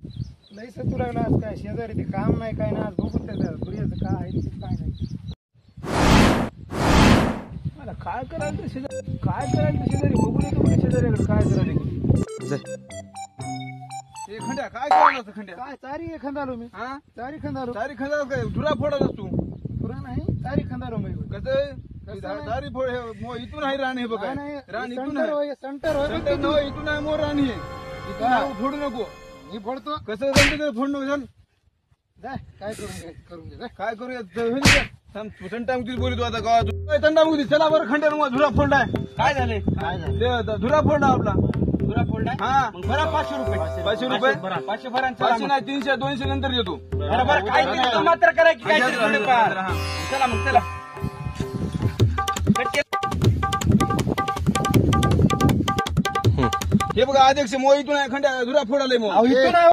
लई सतू लागला आज काय शेजारी ते काम नाही काय ना आज बघून त्याचं दुर्याचं काय आहे ते काय नाही मला काय करायचं शेजारी काय करायचं शेजारी बघून येतो म्हणजे शेजारीकडे काय करायचं खंड्या काय करणार खंड्या काय चारी खंदालो मी हा चारी खंदालो तारी खंडा काय धुरा फोडत तू पुरा नाही चारी खंदालो मी कसं तारी फोड इथून आहे राणी हे बघा राणी इथून सेंटर होय सेंटर होय आहे न, इथून आहे मोर राणी आहे इथून नाव फोडू नको मी फोडतो कसं जमते फोड नको सांग जाय काय करून घे जाय काय करूया संटा मुक्ती बोलतो आता गावात संटा मुक्ती चला बरं खंड्या धुरा फोडलाय काय झाले काय झालं धुरा फोडला आपला तुला फोडलाय हा मग भरा 500 रुपये 500 रुपये 500 भरा 500 नाही 300 200 नंतर देतो बरोबर काय तरी मात्र करा की काय थोडेफार चला मग चला हे बघा अध्यक्ष मो इथून आहे खंड्या धुरा फोडाले मग इथून